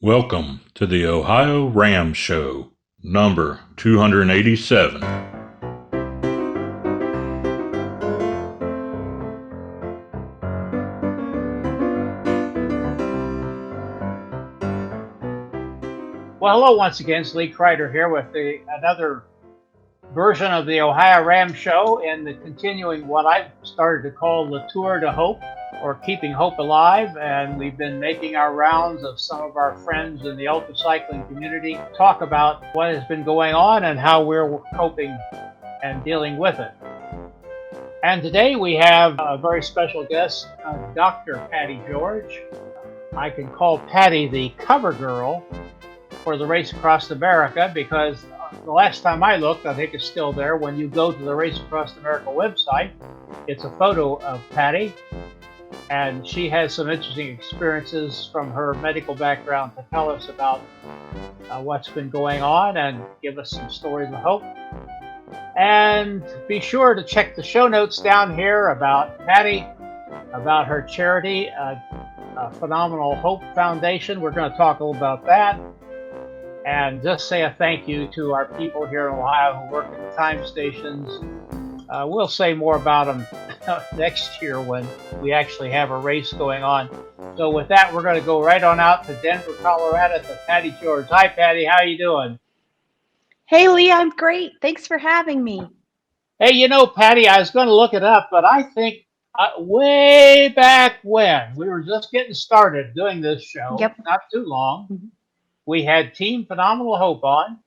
Welcome to the OhioRAAM Show, number 287. Well, hello once again. It's Lee Kreider here with another version of the OhioRAAM Show and continuing what I've started to call the Tour de Hope, or Keeping Hope Alive. And we've been making our rounds of some of our friends in the ultracycling community, talk about what has been going on and how we're coping and dealing with it. And today we have a very special guest, Dr. Patty George. I can call Patty the cover girl for the Race Across America, because the last time I looked, I think it's still there. When you go to the Race Across America website, it's a photo of Patty, and she has some interesting experiences from her medical background to tell us about what's been going on and give us some stories of hope. And be sure to check the show notes down here about Patty, about her charity, Phenomenal Hope Foundation. We're going to talk a little about that. And just say a thank you to our people here in Ohio who work at the time stations. We'll say more about them next year when we actually have a race going on. So with that, we're going to go right on out to Denver, Colorado, to Patty George. Hi, Patty. How you doing? Hey, Lee. I'm great. Thanks for having me. Hey, Patty, I was going to look it up, but I think way back when we were just getting started doing this show, not too long, we had Team Phenomenal Hope on.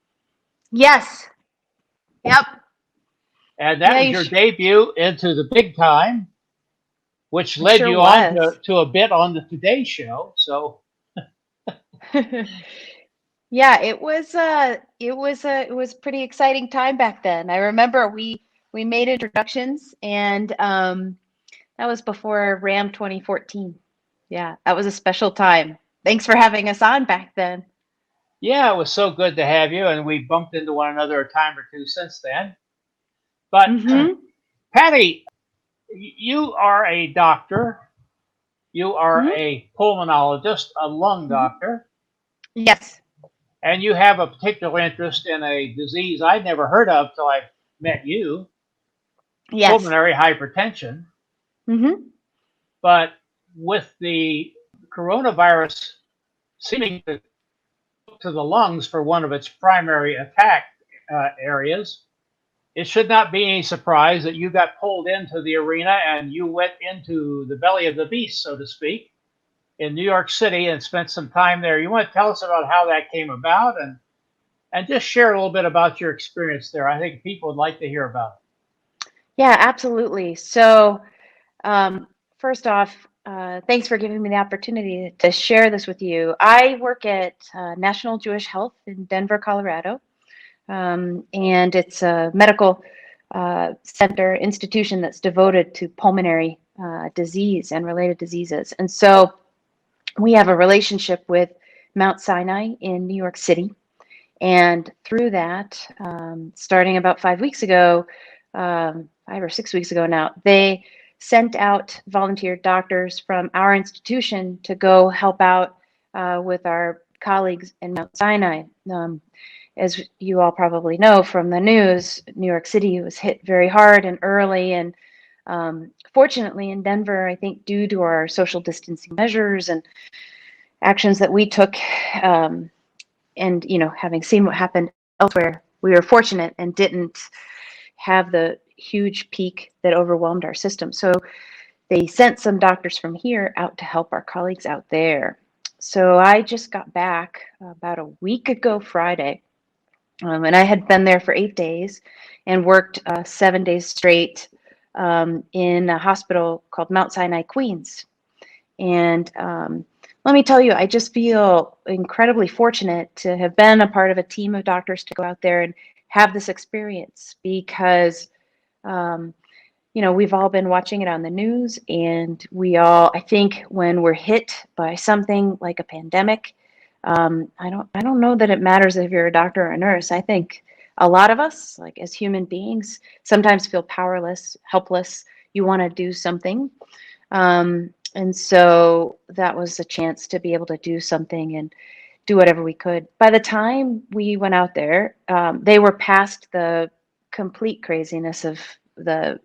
Yes. Yep. And that was your debut into the big time, which led you on to a bit on the Today Show. So, yeah, it was a pretty exciting time back then. I remember we made introductions, and that was before RAM 2014. Yeah, that was a special time. Thanks for having us on back then. Yeah, it was so good to have you, and we bumped into one another a time or two since then. But Patty, you are a doctor. You are a pulmonologist, a lung doctor. Yes. And you have a particular interest in a disease I'd never heard of till I met you. Yes. Pulmonary hypertension. But with the coronavirus seeming to the lungs for one of its primary attack areas, it should not be any surprise that you got pulled into the arena and you went into the belly of the beast, so to speak, in New York City and spent some time there. You want to tell us about how that came about and just share a little bit about your experience there. I think people would like to hear about it. Yeah, absolutely. So first off, thanks for giving me the opportunity to share this with you. I work at National Jewish Health in Denver, Colorado, and it's a medical center institution that's devoted to pulmonary disease and related diseases. And so we have a relationship with Mount Sinai in New York City. And through that, starting about 5 weeks ago, 5 or 6 weeks ago now, they sent out volunteer doctors from our institution to go help out with our colleagues in Mount Sinai. As you all probably know from the news, New York City was hit very hard and early. And fortunately in Denver, I think due to our social distancing measures and actions that we took, and having seen what happened elsewhere, we were fortunate and didn't have the huge peak that overwhelmed our system. So they sent some doctors from here out to help our colleagues out there. So I just got back about a week ago Friday, and I had been there for 8 days and worked 7 days straight in a hospital called Mount Sinai Queens. And let me tell you, I just feel incredibly fortunate to have been a part of a team of doctors to go out there and have this experience, because we've all been watching it on the news, and I think when we're hit by something like a pandemic, I don't know that it matters if you're a doctor or a nurse. I think a lot of us, like as human beings, sometimes feel powerless, helpless. You want to do something. And so that was a chance to be able to do something. And do whatever we could. By the time we went out there, they were past the complete craziness of the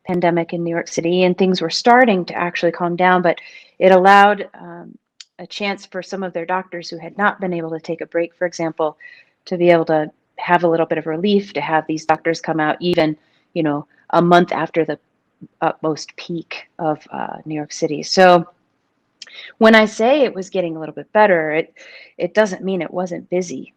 pandemic in New York City, and things were starting to actually calm down. But it allowed a chance for some of their doctors who had not been able to take a break, for example, to be able to have a little bit of relief, to have these doctors come out even, a month after the utmost peak of New York City. So when I say it was getting a little bit better, it doesn't mean it wasn't busy.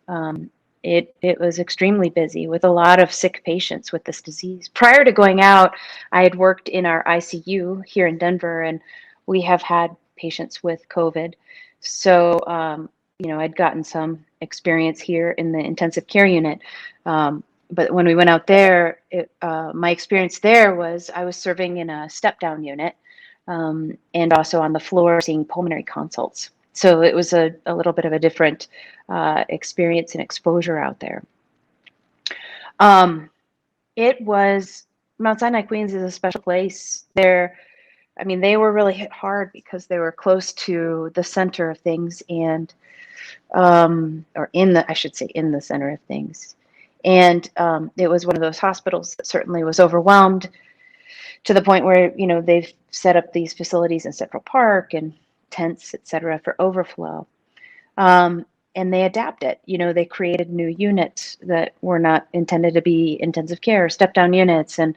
It was extremely busy with a lot of sick patients with this disease. Prior to going out, I had worked in our ICU here in Denver, and we have had patients with COVID. So, I'd gotten some experience here in the intensive care unit. But when we went out there, my experience there was I was serving in a step-down unit, and also on the floor seeing pulmonary consults. So it was a little bit of a different experience and exposure out there. It was Mount Sinai Queens is a special place. They were really hit hard because they were close to the center of things, and I should say, in the center of things. And it was one of those hospitals that certainly was overwhelmed to the point where, they've set up these facilities in Central Park and tents, et cetera, for overflow. And they adapted. They created new units that were not intended to be intensive care, step-down units, and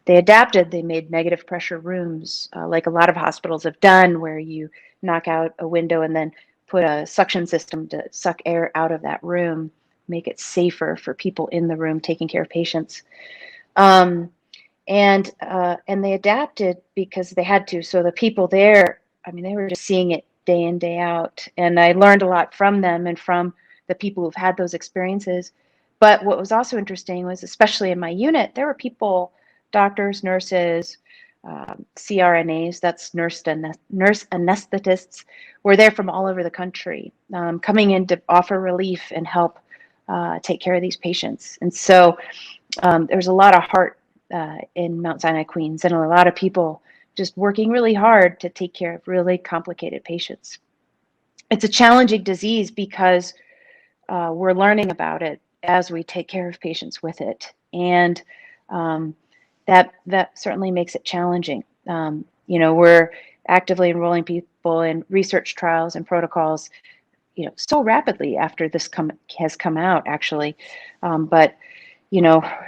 they adapted. They made negative pressure rooms, like a lot of hospitals have done, where you knock out a window and then put a suction system to suck air out of that room, make it safer for people in the room taking care of patients. And they adapted because they had to. So the people there, they were just seeing it day in, day out. And I learned a lot from them and from the people who've had those experiences. But what was also interesting was, especially in my unit, there were people, doctors, nurses, CRNAs, that's nurse anesthetists, were there from all over the country, coming in to offer relief and help take care of these patients. And so there's a lot of heart in Mount Sinai Queens, and a lot of people just working really hard to take care of really complicated patients. It's a challenging disease because we're learning about it as we take care of patients with it, and that certainly makes it challenging. We're actively enrolling people in research trials and protocols, so rapidly after this has come out, actually, but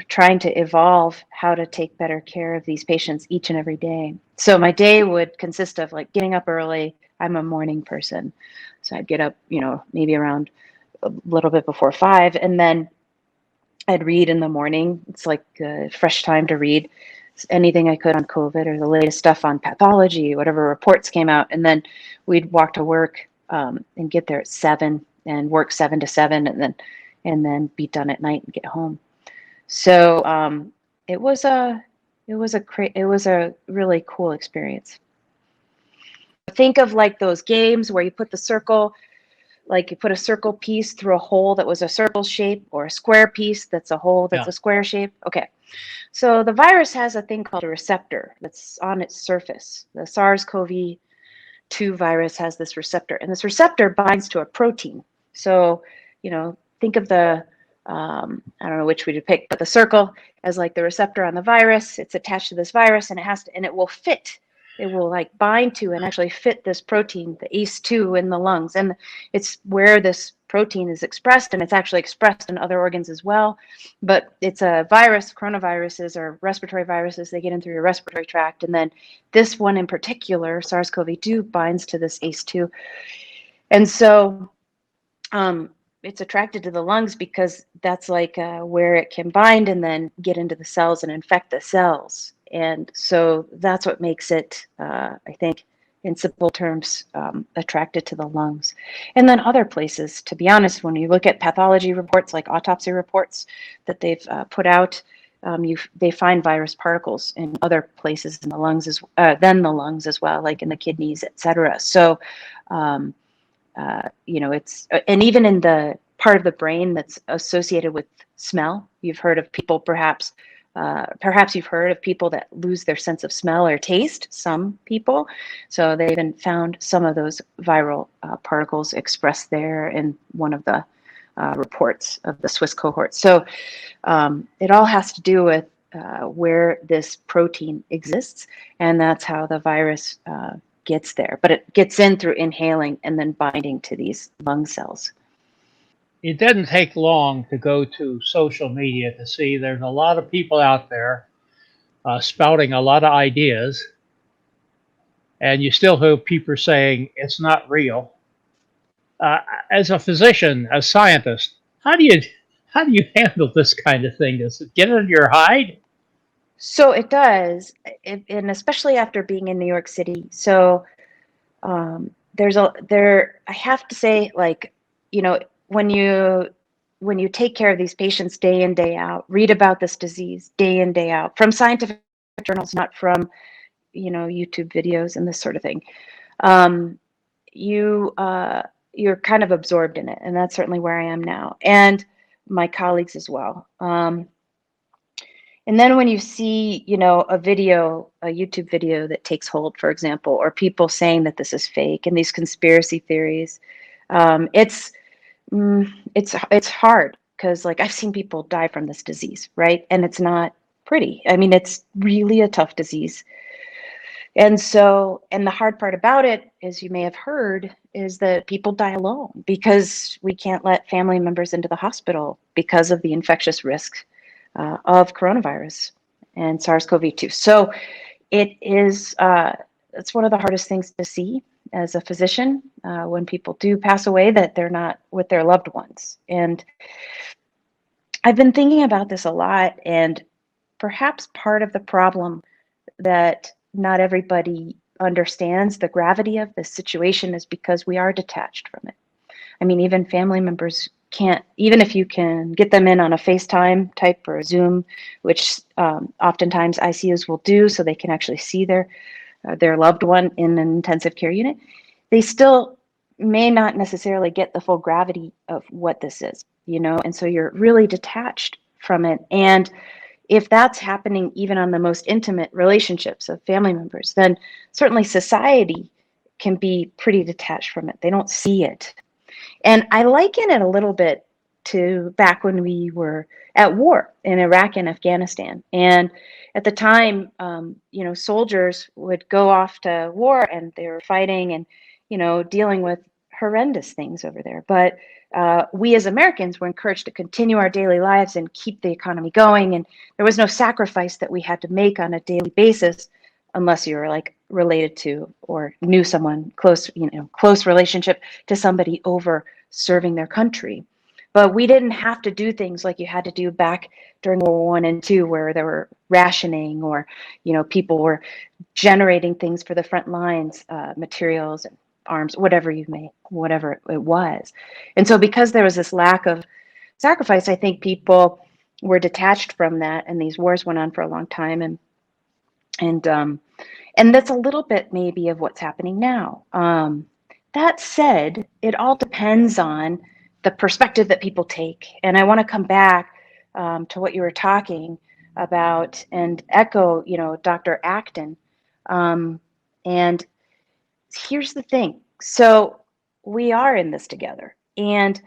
trying to evolve how to take better care of these patients each and every day. So my day would consist of like getting up early. I'm a morning person. So I'd get up, maybe around a little bit before 5, and then I'd read in the morning. It's like a fresh time to read anything I could on COVID or the latest stuff on pathology, whatever reports came out. And then we'd walk to work and get there at 7 and work 7 to 7, and then be done at night and get home. So it was a really cool experience. Think of like those games where you put the circle, like you put a circle piece through a hole that was a circle shape, or a square piece that's a hole that's a square shape. Okay. So the virus has a thing called a receptor that's on its surface. The SARS-CoV-2 virus has this receptor, and this receptor binds to a protein. So, think of the I don't know which we to pick, but the circle as like the receptor on the virus. It's attached to this virus, and it will fit. It will like bind to and actually fit this protein, the ACE2, in the lungs. And it's where this protein is expressed, and it's actually expressed in other organs as well. But it's a virus. Coronaviruses are respiratory viruses. They get in through your respiratory tract. And then this one in particular, SARS-CoV-2, binds to this ACE2. And so it's attracted to the lungs because that's like where it can bind and then get into the cells and infect the cells. And so that's what makes it, I think, in simple terms, attracted to the lungs. And then other places, to be honest, when you look at pathology reports, like autopsy reports that they've put out, they find virus particles in other places in the lungs than the lungs as well, like in the kidneys, et cetera. So, it's, and even in the part of the brain that's associated with smell, you've heard of people perhaps Perhaps you've heard of people that lose their sense of smell or taste, some people. So they even found some of those viral particles expressed there in one of the reports of the Swiss cohort. So it all has to do with where this protein exists, and that's how the virus gets there. But it gets in through inhaling and then binding to these lung cells. It doesn't take long to go to social media to see there's a lot of people out there spouting a lot of ideas, and you still hear people saying it's not real. As a physician, a scientist, how do you handle this kind of thing? Does it get under your hide? So it does, and especially after being in New York City. So I have to say, like, you know, when you take care of these patients day in, day out, read about this disease day in, day out from scientific journals, not from, YouTube videos and this sort of thing. Um, you're kind of absorbed in it, and that's certainly where I am now, and my colleagues as well. And then when you see, a YouTube video that takes hold, for example, or people saying that this is fake and these conspiracy theories, um, it's it's hard because, like, I've seen people die from this disease, right? And it's not pretty. I mean, it's really a tough disease. And the hard part about it, as you may have heard, is that people die alone because we can't let family members into the hospital because of the infectious risk of coronavirus and SARS-CoV-2. So it's one of the hardest things to see as a physician when people do pass away, that they're not with their loved ones. And I've been thinking about this a lot, and perhaps part of the problem that not everybody understands the gravity of this situation is because we are detached from it. I mean, even family members can't, even if you can get them in on a FaceTime type or a Zoom, which oftentimes ICUs will do so they can actually see their loved one in an intensive care unit, they still may not necessarily get the full gravity of what this is, and so you're really detached from it. And if that's happening even on the most intimate relationships of family members, then certainly society can be pretty detached from it. They don't see it. And I liken it a little bit to back when we were at war in Iraq and Afghanistan. And at the time, soldiers would go off to war and they were fighting and, dealing with horrendous things over there. But we as Americans were encouraged to continue our daily lives and keep the economy going. And there was no sacrifice that we had to make on a daily basis unless you were like related to or knew someone close, close relationship to somebody over serving their country. But we didn't have to do things like you had to do back during World War I and II, where there were rationing or, people were generating things for the front lines, materials and arms, whatever it was. And so because there was this lack of sacrifice, I think people were detached from that, and these wars went on for a long time. And that's a little bit maybe of what's happening now. That said, it all depends on the perspective that people take. And I want to come back to what you were talking about and echo, Dr. Acton. And here's the thing. So we are in this together. And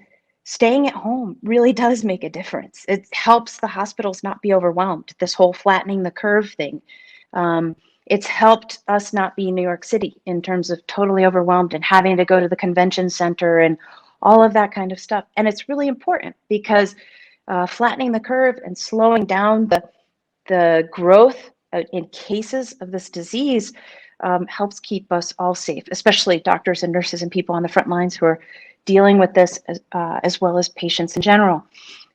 staying at home really does make a difference. It helps the hospitals not be overwhelmed, this whole flattening the curve thing. It's helped us not be New York City in terms of totally overwhelmed and having to go to the convention center and all of that kind of stuff. And it's really important because flattening the curve and slowing down the growth in cases of this disease helps keep us all safe, especially doctors and nurses and people on the front lines who are dealing with this, as well as patients in general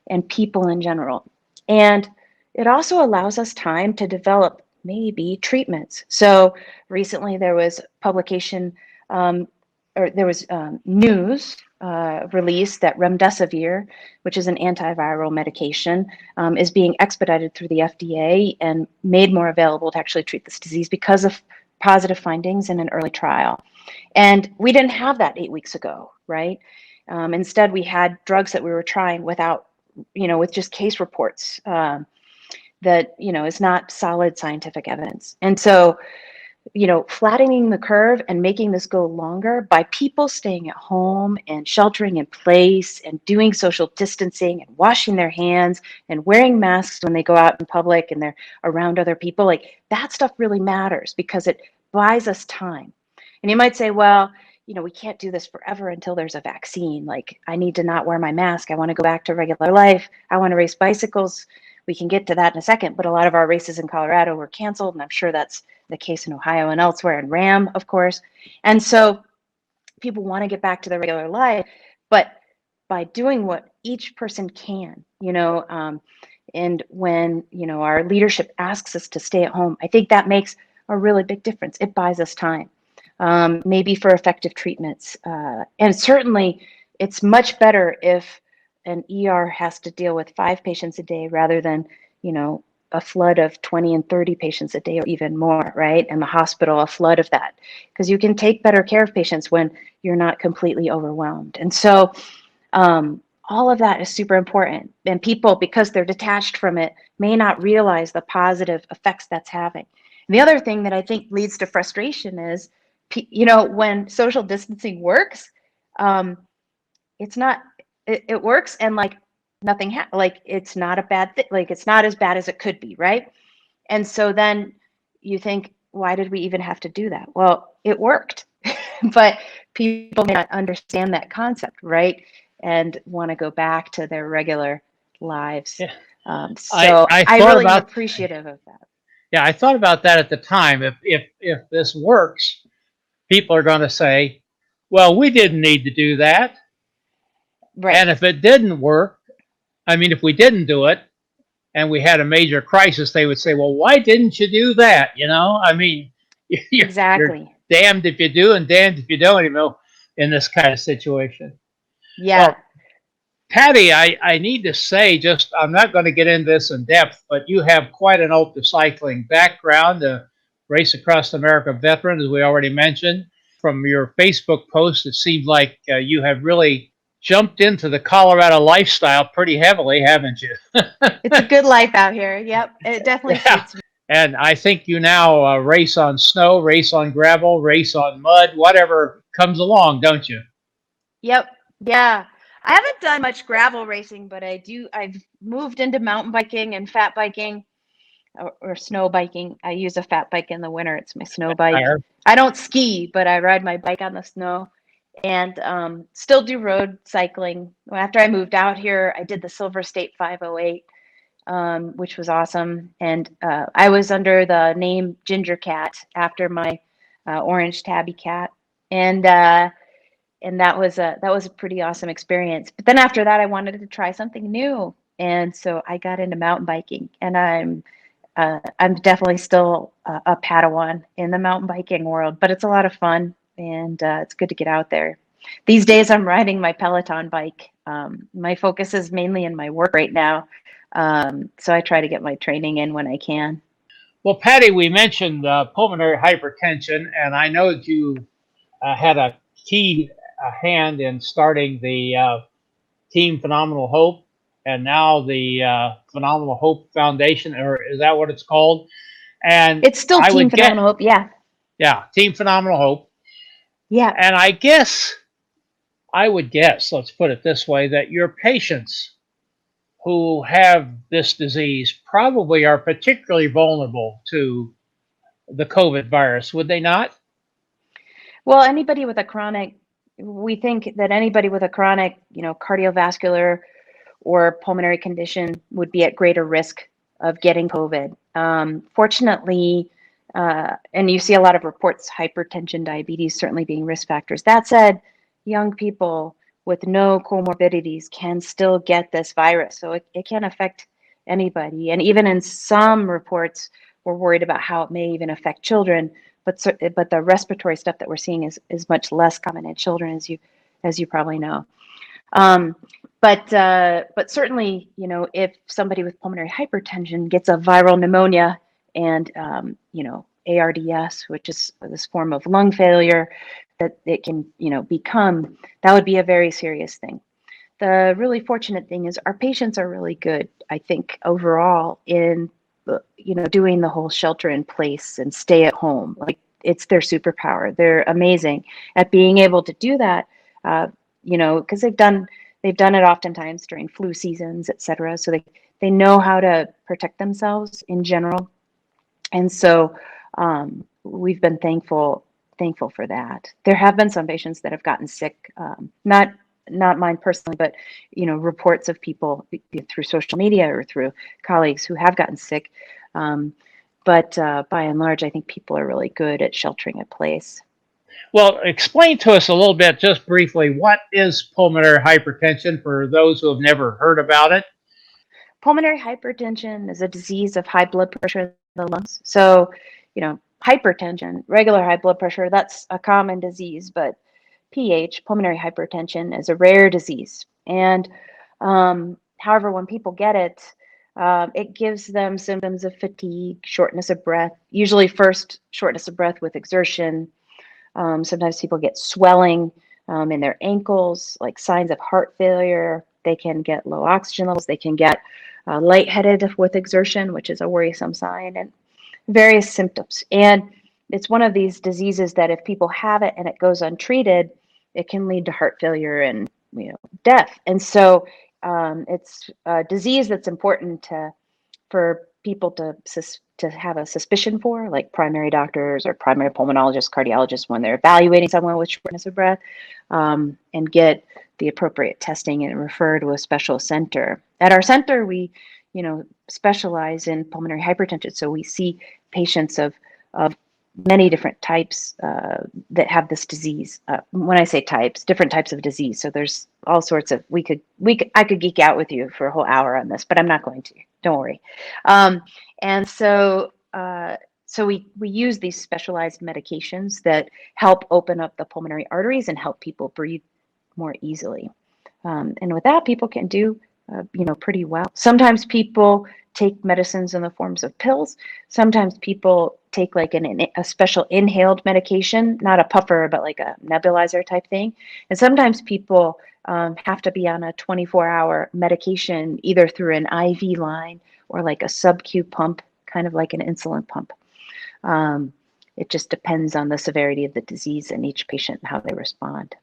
and people in general. And it also allows us time to develop maybe treatments. So recently there was publication, or there was news released that remdesivir, which is an antiviral medication, is being expedited through the FDA and made more available to actually treat this disease because of positive findings in an early trial. And we didn't have that 8 weeks ago, right? Instead, we had drugs that we were trying without, with just case reports. that, is not solid scientific evidence. And so, flattening the curve and making this go longer by people staying at home and sheltering in place and doing social distancing and washing their hands and wearing masks when they go out in public and they're around other people, like that stuff really matters because it buys us time. And you might say, well, we can't do this forever until there's a vaccine. Like, I need to not wear my mask. I want to go back to regular life. I want to race bicycles. We can get to that in a second. But a lot of our races in Colorado were canceled, and I'm sure that's the case in Ohio and elsewhere, and RAM, of course. And so people want to get back to their regular life, but by doing what each person can, and when, our leadership asks us to stay at home, I think that makes a really big difference. It buys us time, maybe for effective treatments. And certainly it's much better if an ER has to deal with 5 patients a day rather than, a flood of 20 and 30 patients a day or even more, right? And the hospital, a flood of that, because you can take better care of patients when you're not completely overwhelmed. And so all of that is super important. And people, because they're detached from it, may not realize the positive effects that's having. And the other thing that I think leads to frustration is, when social distancing works, it's not, it works and like nothing, like it's not a bad thing, like it's not as bad as it could be, right? And so then you think, why did we even have to do that? Well, it worked, but people may not understand that concept, right? And want to go back to their regular lives. Yeah. So I I thought really am about appreciative of that. Yeah, I thought about that at the time. If this works, people are going to say, "Well, we didn't need to do that." Right. And if it didn't work, I mean, if we didn't do it and we had a major crisis, they would say, "Well, why didn't you do that?" I mean, you're Exactly. damned if you do and damned if you don't, in this kind of situation. Yeah. Well, Patty, I need to say, just I'm not going to get into this in depth, but you have quite an ultra cycling background, a Race Across America veteran, as we already mentioned. From your Facebook post, it seemed like you have really jumped into the Colorado lifestyle pretty heavily, haven't you? It's a good life out here. Yep. It definitely Yeah. suits me. And I think you now race on snow, race on gravel, race on mud, whatever comes along, don't you? Yep. Yeah. I haven't done much gravel racing, but I've moved into mountain biking and fat biking or snow biking. I use a fat bike in the winter. It's my snow bike. Tire. I don't ski, but I ride my bike on the snow and still do road cycling. After I moved out here, I did the Silver State 508, which was awesome. And I was under the name Ginger Cat after my orange tabby cat. And that was a pretty awesome experience. But then after that, I wanted to try something new, and so I got into mountain biking. And I'm definitely still a Padawan in the mountain biking world, but it's a lot of fun, and it's good to get out there. These days, I'm riding my Peloton bike. My focus is mainly in my work right now, so I try to get my training in when I can. Well, Patty, we mentioned pulmonary hypertension, and I know that you had a key hand in starting the Team Phenomenal Hope, and now the Phenomenal Hope Foundation, or is that what it's called? And It's still I Team would get, Phenomenal Hope. Yeah, yeah, Team Phenomenal Hope. yeah. And I would guess, let's put it this way, that your patients who have this disease probably are particularly vulnerable to the COVID virus, would they not? Well, we think that anybody with a chronic, cardiovascular or pulmonary condition would be at greater risk of getting COVID. Fortunately, and you see a lot of reports, hypertension, diabetes certainly being risk factors. That said, young people with no comorbidities can still get this virus. So it can affect anybody. And even in some reports, we're worried about how it may even affect children. But the respiratory stuff that we're seeing is much less common in children, as you probably know. Um, but certainly, if somebody with pulmonary hypertension gets a viral pneumonia and ARDS, which is this form of lung failure that it can become, that would be a very serious thing. The really fortunate thing is our patients are really good, I think, overall in doing the whole shelter in place and stay at home. Like, it's their superpower. They're amazing at being able to do that. Because they've done it oftentimes during flu seasons, et cetera. So they know how to protect themselves in general. And so we've been thankful for that. There have been some patients that have gotten sick, not mine personally, but reports of people through social media or through colleagues who have gotten sick. But by and large, I think people are really good at sheltering in place. Well, explain to us a little bit, just briefly, what is pulmonary hypertension for those who have never heard about it? Pulmonary hypertension is a disease of high blood pressure in the lungs. So, hypertension, regular high blood pressure, that's a common disease, but pulmonary hypertension, is a rare disease. And however, when people get it, it gives them symptoms of fatigue, shortness of breath, usually first shortness of breath with exertion. Sometimes people get swelling in their ankles, like signs of heart failure. They can get low oxygen levels. They can get lightheaded with exertion, which is a worrisome sign, and various symptoms. And it's one of these diseases that if people have it and it goes untreated, it can lead to heart failure and death. And so it's a disease that's important for people to have a suspicion for, like primary doctors or primary pulmonologists, cardiologists, when they're evaluating someone with shortness of breath, and get the appropriate testing and refer to a special center. At our center, we, specialize in pulmonary hypertension. So we see patients of many different types that have this disease. When I say types, different types of disease. So there's all sorts of. I could geek out with you for a whole hour on this, but I'm not going to. Don't worry. And so we use these specialized medications that help open up the pulmonary arteries and help people breathe more easily. And with that, people can do pretty well. Sometimes people take medicines in the forms of pills. Sometimes people take like a special inhaled medication, not a puffer, but like a nebulizer type thing. And sometimes people have to be on a 24-hour medication, either through an IV line or like a sub-Q pump, kind of like an insulin pump. It just depends on the severity of the disease and each patient and how they respond.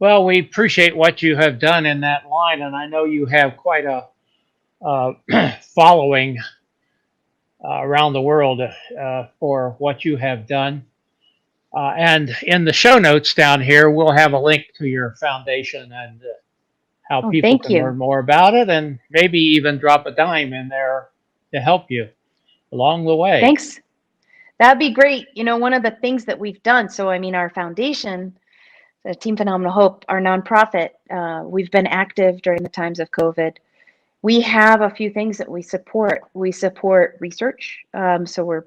Well, we appreciate what you have done in that line, and I know you have quite a following around the world for what you have done. And in the show notes down here, we'll have a link to your foundation and how Oh, people thank can you. learn more about it, and maybe even drop a dime in there to help you along the way. Thanks. That'd be great. One of the things that we've done, so I mean, our foundation, the Team Phenomenal Hope, our nonprofit, we've been active during the times of COVID. We have a few things that we support. We support research. So we're,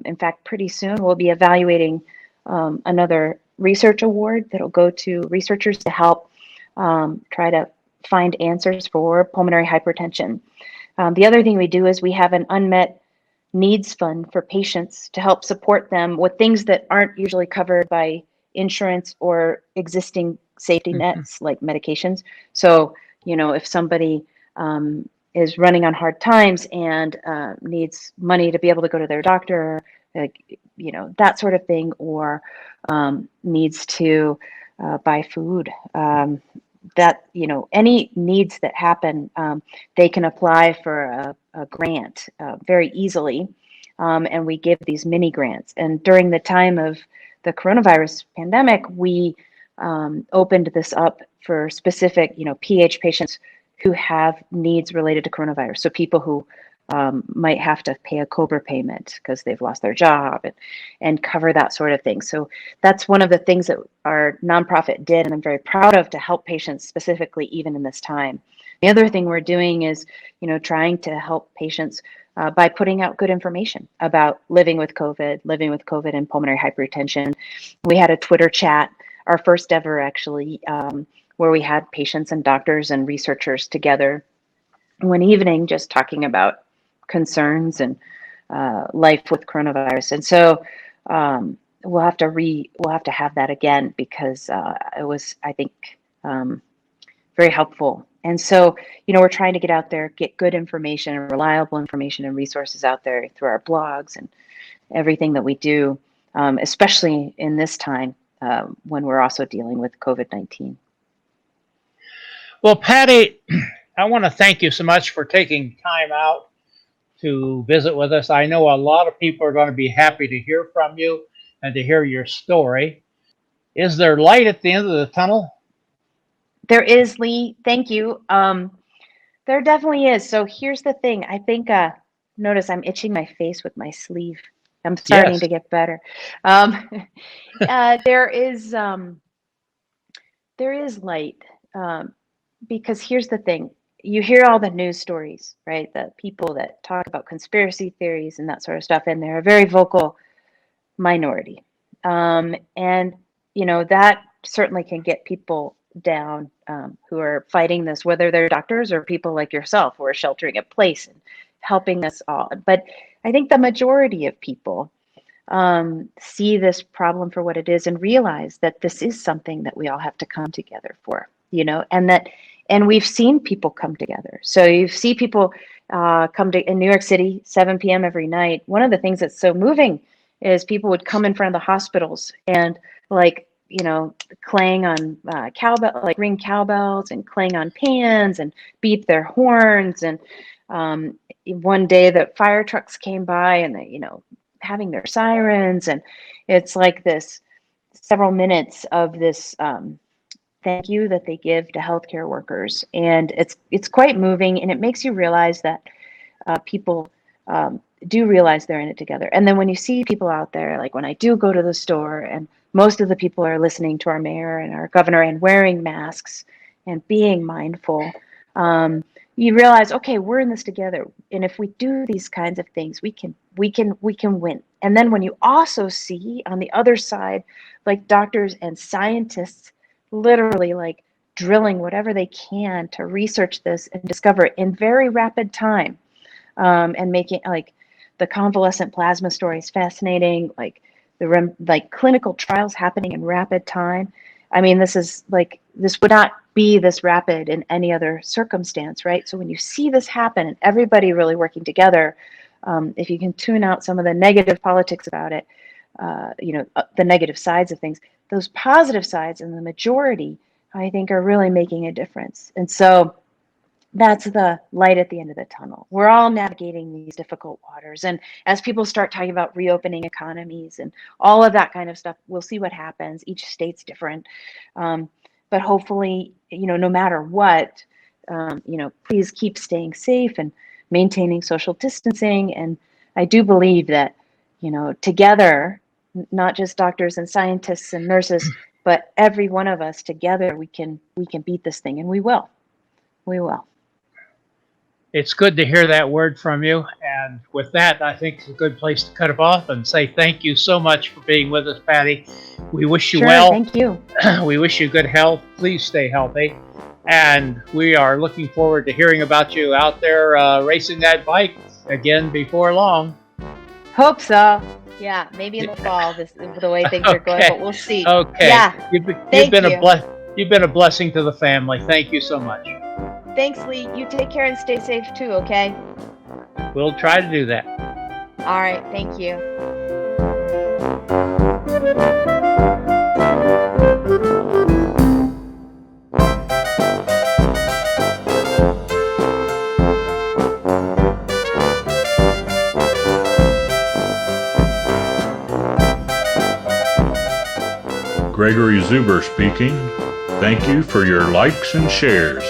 in fact, pretty soon we'll be evaluating another research award that'll go to researchers to help try to find answers for pulmonary hypertension. The other thing we do is we have an unmet needs fund for patients to help support them with things that aren't usually covered by insurance or existing safety nets like medications. So, if somebody is running on hard times and needs money to be able to go to their doctor, like, that sort of thing, or needs to buy food, that, any needs that happen, they can apply for a grant very easily. And we give these mini grants. And during the time of the coronavirus pandemic, we opened this up for specific, PH patients who have needs related to coronavirus. So people who might have to pay a COBRA payment because they've lost their job and cover that sort of thing. So that's one of the things that our nonprofit did, and I'm very proud of, to help patients specifically even in this time. The other thing we're doing is, trying to help patients by putting out good information about living with COVID and pulmonary hypertension. We had a Twitter chat, our first ever actually, where we had patients and doctors and researchers together one evening just talking about concerns and life with coronavirus. And so we'll have to have that again, because it was, I think, very helpful And so, we're trying to get out there, get good information and reliable information and resources out there through our blogs and everything that we do, especially in this time when we're also dealing with COVID-19. Well, Patty, I want to thank you so much for taking time out to visit with us. I know a lot of people are going to be happy to hear from you and to hear your story. Is there light at the end of the tunnel? There is, Lee. Thank you. There definitely is. So here's the thing. I think, notice I'm itching my face with my sleeve. I'm starting to get better. There is light, because here's the thing. You hear all the news stories, right? The people that talk about conspiracy theories and that sort of stuff, and they're a very vocal minority. And, that certainly can get people down who are fighting this, whether they're doctors or people like yourself who are sheltering in place and helping us all. But I think the majority of people see this problem for what it is and realize that this is something that we all have to come together for, and we've seen people come together. So you see people come to in New York City, 7 p.m. every night. One of the things that's so moving is people would come in front of the hospitals and clang on cowbell, like ring cowbells and clang on pans and beep their horns. And one day the fire trucks came by and they, having their sirens, and it's like this several minutes of this thank you that they give to healthcare workers, and it's quite moving, and it makes you realize that people do realize they're in it together. And then when you see people out there, like when I do go to the store, and most of the people are listening to our mayor and our governor and wearing masks and being mindful, you realize, okay, we're in this together. And if we do these kinds of things, we can win. And then when you also see on the other side, like doctors and scientists literally like drilling whatever they can to research this and discover it in very rapid time, and making like the convalescent plasma story is fascinating, like clinical trials happening in rapid time. I mean, this would not be this rapid in any other circumstance, right? So when you see this happen and everybody really working together, if you can tune out some of the negative politics about it, the negative sides of things, those positive sides and the majority, I think, are really making a difference. And so that's the light at the end of the tunnel. We're all navigating these difficult waters. And as people start talking about reopening economies and all of that kind of stuff, we'll see what happens. Each state's different. But hopefully, no matter what, please keep staying safe and maintaining social distancing. And I do believe that, together, not just doctors and scientists and nurses, but every one of us together, we can beat this thing, and we will. We will. It's good to hear that word from you. And with that, I think it's a good place to cut it off and say thank you so much for being with us, Patty. We wish you well. Thank you. We wish you good health. Please stay healthy. And we are looking forward to hearing about you out there racing that bike again before long. Hope so. Yeah, maybe in the fall, the way things are going, but we'll see. Okay. Yeah. You've been a blessing to the family. Thank you so much. Thanks, Lee. You take care and stay safe too, okay? We'll try to do that. All right. Thank you. Gregory Zuber speaking. Thank you for your likes and shares.